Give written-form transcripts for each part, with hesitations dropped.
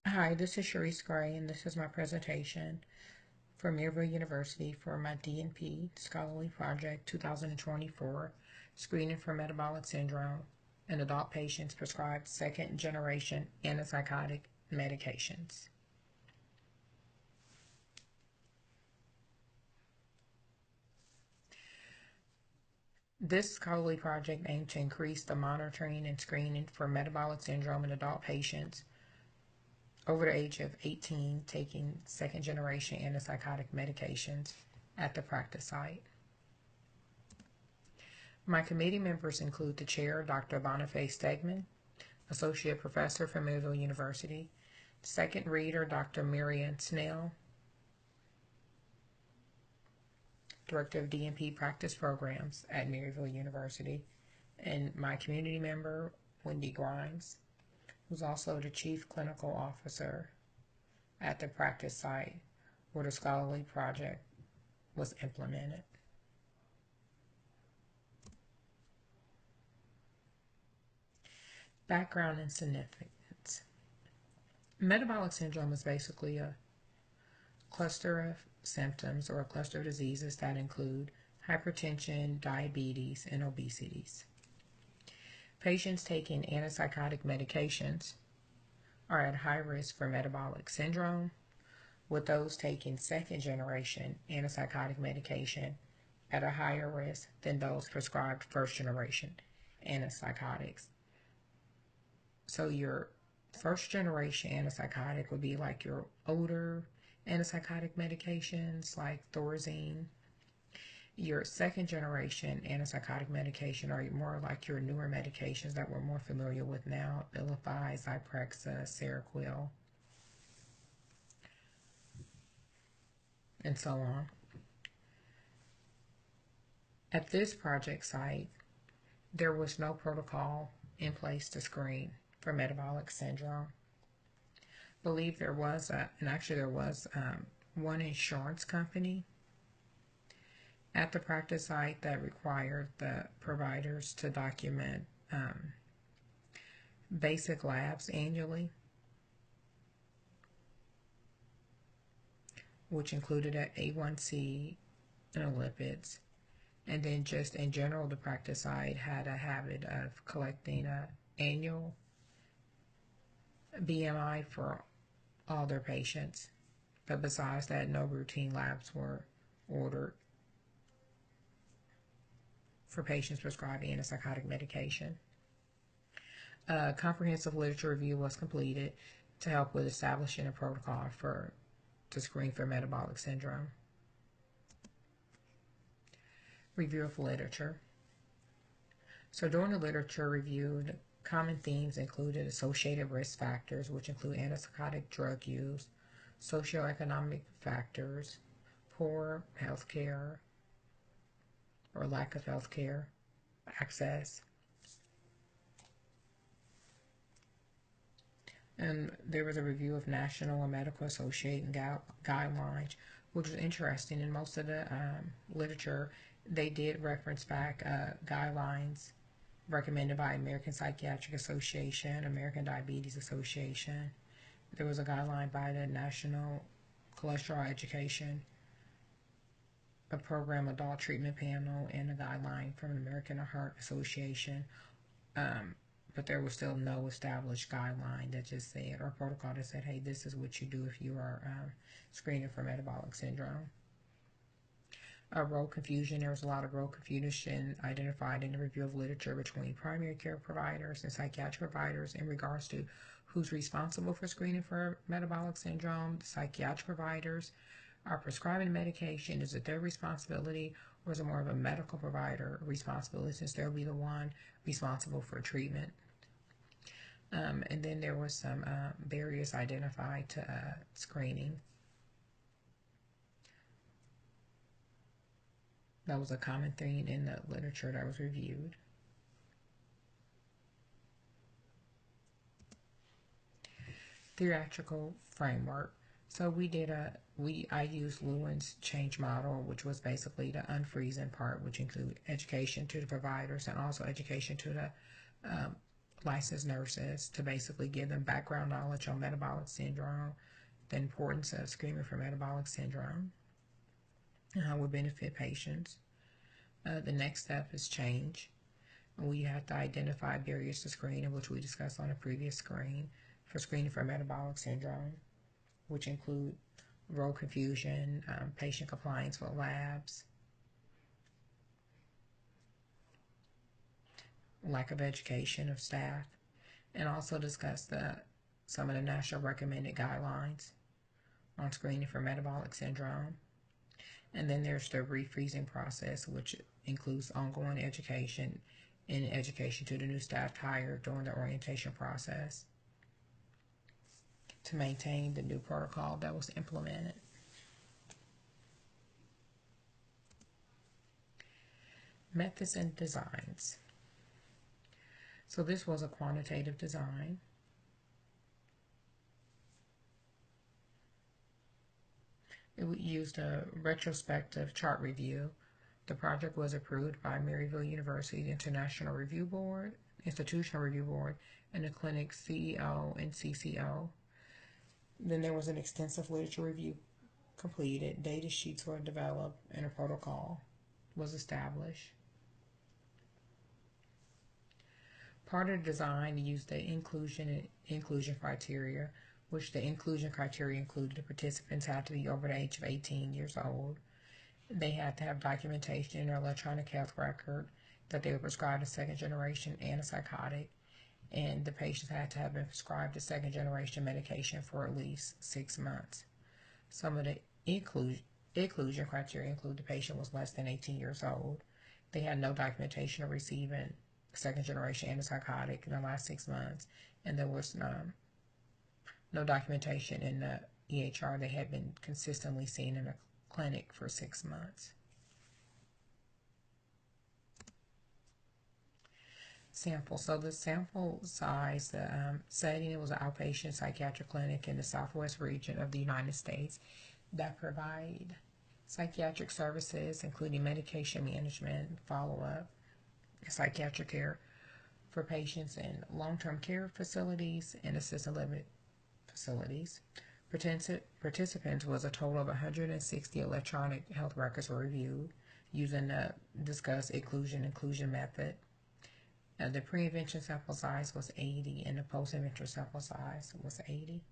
Hi, this is Chirise Gray, and this is my presentation for Maryville University for my DNP Scholarly Project 2024, Screening for Metabolic Syndrome in Adult Patients Prescribed Second-Generation Antipsychotic Medications. This scholarly project aimed to increase the monitoring and screening for metabolic syndrome in adult patients over the age of 18 taking second-generation antipsychotic medications at the practice site. My committee members include the chair, Dr. Boniface Stegman, associate professor from Maryville University, second reader, Dr. Marianne Snell, director of DNP practice programs at Maryville University, and my community member, Wendy Grimes, who's also the chief clinical officer at the practice site where the scholarly project was implemented. Background and significance. Metabolic syndrome is basically a cluster of symptoms or a cluster of diseases that include hypertension, diabetes, and obesity. Patients taking antipsychotic medications are at high risk for metabolic syndrome, with those taking second generation antipsychotic medication at a higher risk than those prescribed first generation antipsychotics. So your first generation antipsychotic would be like your older antipsychotic medications like Thorazine. Your second generation antipsychotic medication are more like your newer medications that we're more familiar with now, Abilify, Zyprexa, Seroquel, and so on. At this project site, there was no protocol in place to screen for metabolic syndrome. I believe there was, one insurance company at the practice site that required the providers to document basic labs annually, which included an A1C and lipids. And then just in general, the practice site had a habit of collecting an annual BMI for all their patients. But besides that, no routine labs were ordered for patients prescribed antipsychotic medication. A comprehensive literature review was completed to help with establishing a protocol to screen for metabolic syndrome. Review of literature. So during the literature review, the common themes included associated risk factors, which include antipsychotic drug use, socioeconomic factors, poor health care or lack of health care access, and there was a review of National and Medical Association guidelines, which was interesting. In most of the literature, they did reference back guidelines recommended by American Psychiatric Association, American Diabetes Association. There was a guideline by the National Cholesterol Education, a program adult treatment panel, and a guideline from the American Heart Association. But there was still no established guideline that just said, or protocol that said, hey, this is what you do if you are screening for metabolic syndrome. Role confusion. There was a lot of role confusion identified in the review of literature between primary care providers and psychiatric providers in regards to who's responsible for screening for metabolic syndrome. The psychiatric providers are prescribing medication. Is it their responsibility, or is it more of a medical provider responsibility, since they'll be the one responsible for treatment? And then there was some barriers identified to screening. That was a common theme in the literature that was reviewed. Theatrical framework. So I used Lewin's change model, which was basically the unfreezing part, which included education to the providers and also education to the licensed nurses to basically give them background knowledge on metabolic syndrome, the importance of screening for metabolic syndrome, and how it would benefit patients. The next step is change. We have to identify barriers to screening, which we discussed on a previous screen for screening for metabolic syndrome, which include role confusion, patient compliance with labs, lack of education of staff, and also discuss some of the national recommended guidelines on screening for metabolic syndrome. And then there's the refreezing process, which includes ongoing education and education to the new staff hired during the orientation process to maintain the new protocol that was implemented. Methods and designs. So this was a quantitative design. It used a retrospective chart review. The project was approved by Maryville University Institutional Review Board, and the clinic's CEO and CCO. Then there was an extensive literature review completed, data sheets were developed, and a protocol was established. Part of the design used the inclusion criteria, which the inclusion criteria included the participants had to be over the age of 18 years old. They had to have documentation in their electronic health record that they were prescribed a second-generation antipsychotic, and the patients had to have been prescribed a second-generation medication for at least 6 months. Some of the inclusion criteria include the patient was less than 18 years old. They had no documentation of receiving second-generation antipsychotic in the last 6 months, and there was no documentation in the EHR they had been consistently seen in a clinic for 6 months. Sample. So the sample size, the setting, it was an outpatient psychiatric clinic in the southwest region of the United States that provide psychiatric services, including medication management, follow-up, psychiatric care for patients in long-term care facilities and assisted living facilities. Participants was a total of 160 electronic health records were reviewed using the discussed inclusion method. The pre-intervention sample size was 80 and the post-intervention sample size was 80.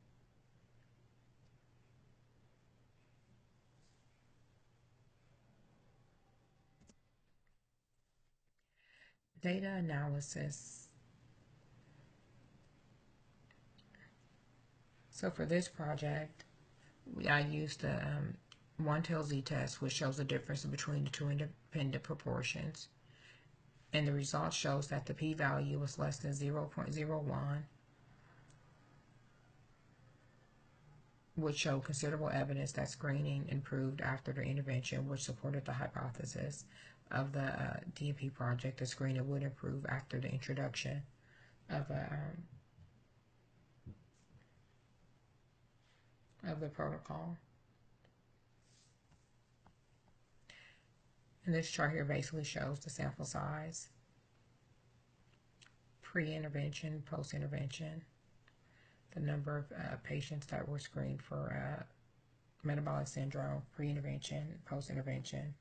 Data analysis. So for this project, I used the one-tail z-test, which shows the difference between the two independent proportions. And the result shows that the p-value was less than 0.01, which showed considerable evidence that screening improved after the intervention, which supported the hypothesis of the DMP project that screening would improve after the introduction of the protocol. And this chart here basically shows the sample size, pre-intervention, post-intervention, the number of patients that were screened for metabolic syndrome, pre-intervention, post-intervention,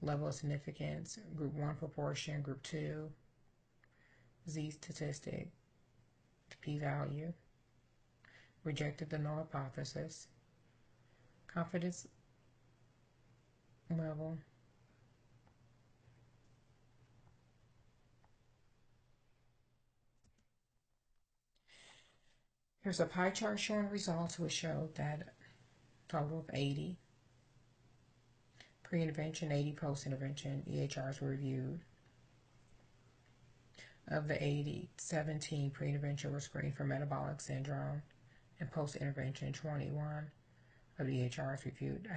level of significance, group 1 proportion, group 2, Z statistic, p-value, rejected the null hypothesis, confidence level, here's a pie chart showing results, which showed that a total of 80 pre-intervention, 80 post-intervention EHRs were reviewed. Of the 80, 17 pre-intervention were screened for metabolic syndrome, and post-intervention, 21 of the EHRs reviewed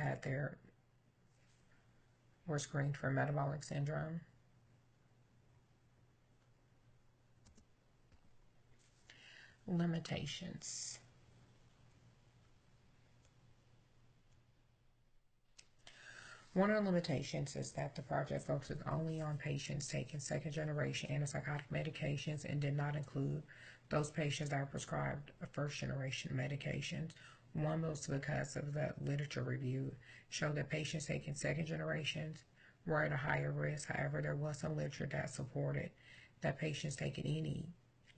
were screened for metabolic syndrome. Limitations. One of the limitations is that the project focuses only on patients taking second-generation antipsychotic medications and did not include those patients that are prescribed first-generation medications. One was because of the literature review showed that patients taking second generations were at a higher risk. However, there was some literature that supported that patients taking any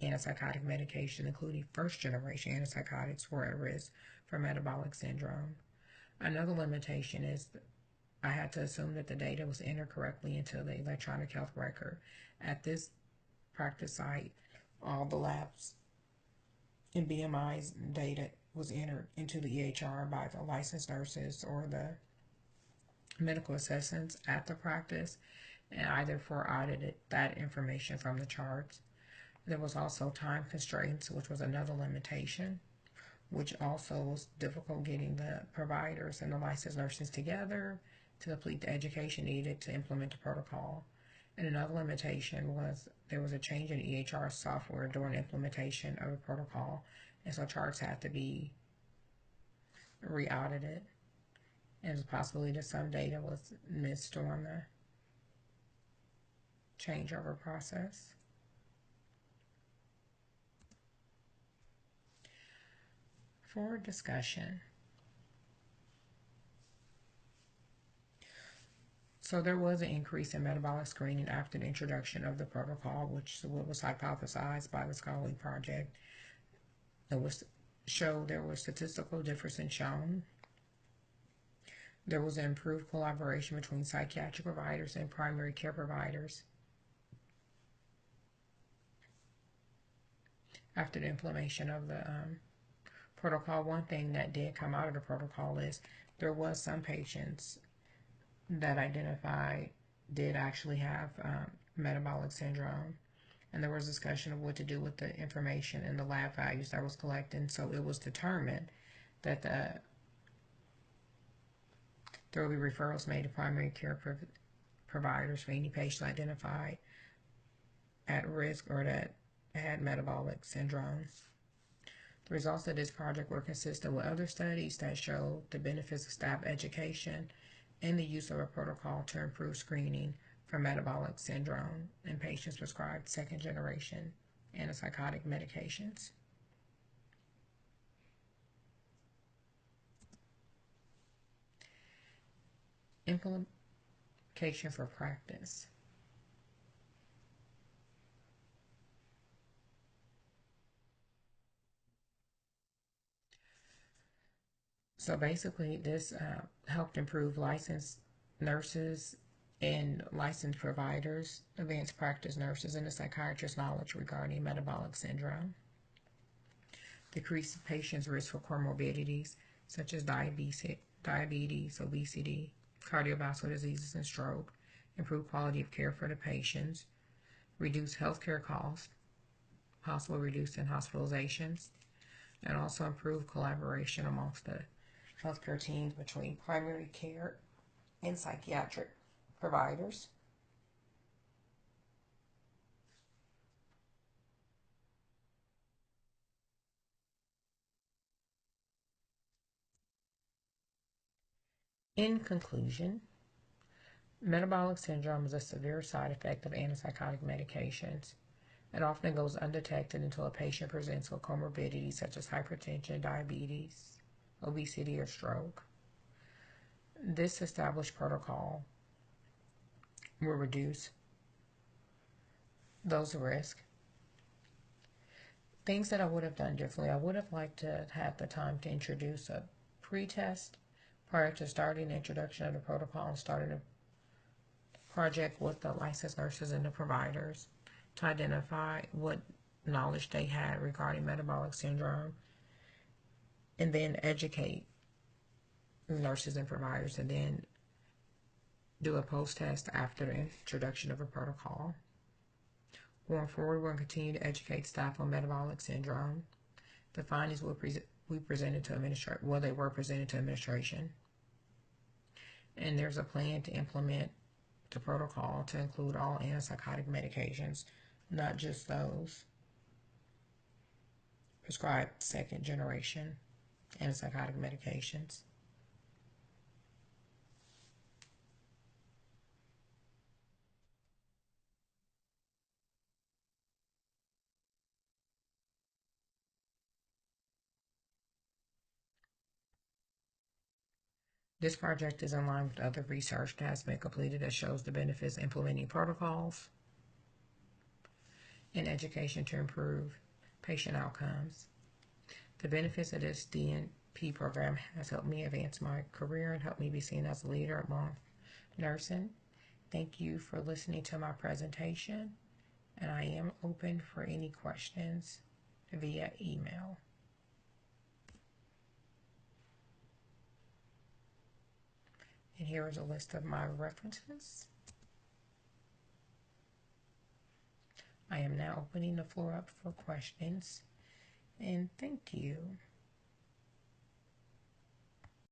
antipsychotic medication, including first-generation antipsychotics, were at risk for metabolic syndrome. Another limitation is I had to assume that the data was entered correctly into the electronic health record. At this practice site, all the labs and BMI's data was entered into the EHR by the licensed nurses or the medical assistants at the practice, and I therefore audited that information from the charts. There was also time constraints, which was another limitation, which also was difficult getting the providers and the licensed nurses together to complete the education needed to implement the protocol. And another limitation was there was a change in EHR software during implementation of a protocol, and so charts had to be re-audited. And there's a possibility that some data was missed during the changeover process. For discussion. So there was an increase in metabolic screening after the introduction of the protocol, which was hypothesized by the scholarly project. It was showed there was statistical differences shown. There was an improved collaboration between psychiatric providers and primary care providers after the implementation of the protocol. One thing that did come out of the protocol is there was some patients that identified did actually have metabolic syndrome, and there was discussion of what to do with the information and the lab values that was collected. So it was determined that there will be referrals made to primary care providers for any patient identified at risk or that had metabolic syndrome. The results of this project were consistent with other studies that showed the benefits of staff education and the use of a protocol to improve screening for metabolic syndrome in patients prescribed second-generation antipsychotic medications. Implication for practice. So basically, this helped improve licensed nurses and licensed providers, advanced practice nurses, and the psychiatrist's knowledge regarding metabolic syndrome. Decreased patients' risk for comorbidities such as diabetes, obesity, cardiovascular diseases, and stroke. Improved quality of care for the patients. Reduced healthcare costs, possible reducing hospitalizations, and also improved collaboration amongst the healthcare teams between primary care and psychiatric providers. In conclusion, metabolic syndrome is a severe side effect of antipsychotic medications. It often goes undetected until a patient presents with comorbidities such as hypertension, diabetes, obesity, or stroke. This established protocol will reduce those risks. Things that I would have done differently, I would have liked to have the time to introduce a pre-test prior to starting the introduction of the protocol and starting the project with the licensed nurses and the providers to identify what knowledge they had regarding metabolic syndrome, and then educate nurses and providers, and then do a post-test after the introduction of a protocol. Going forward, we're going to continue to educate staff on metabolic syndrome. The findings will be presented to administration. Well, they were presented to administration. And there's a plan to implement the protocol to include all antipsychotic medications, not just those prescribed second-generation antipsychotic medications. This project is in line with other research that has been completed that shows the benefits of implementing protocols and education to improve patient outcomes. The benefits of this DNP program has helped me advance my career and helped me be seen as a leader among nursing. Thank you for listening to my presentation, and I am open for any questions via email. And here is a list of my references. I am now opening the floor up for questions, and thank you.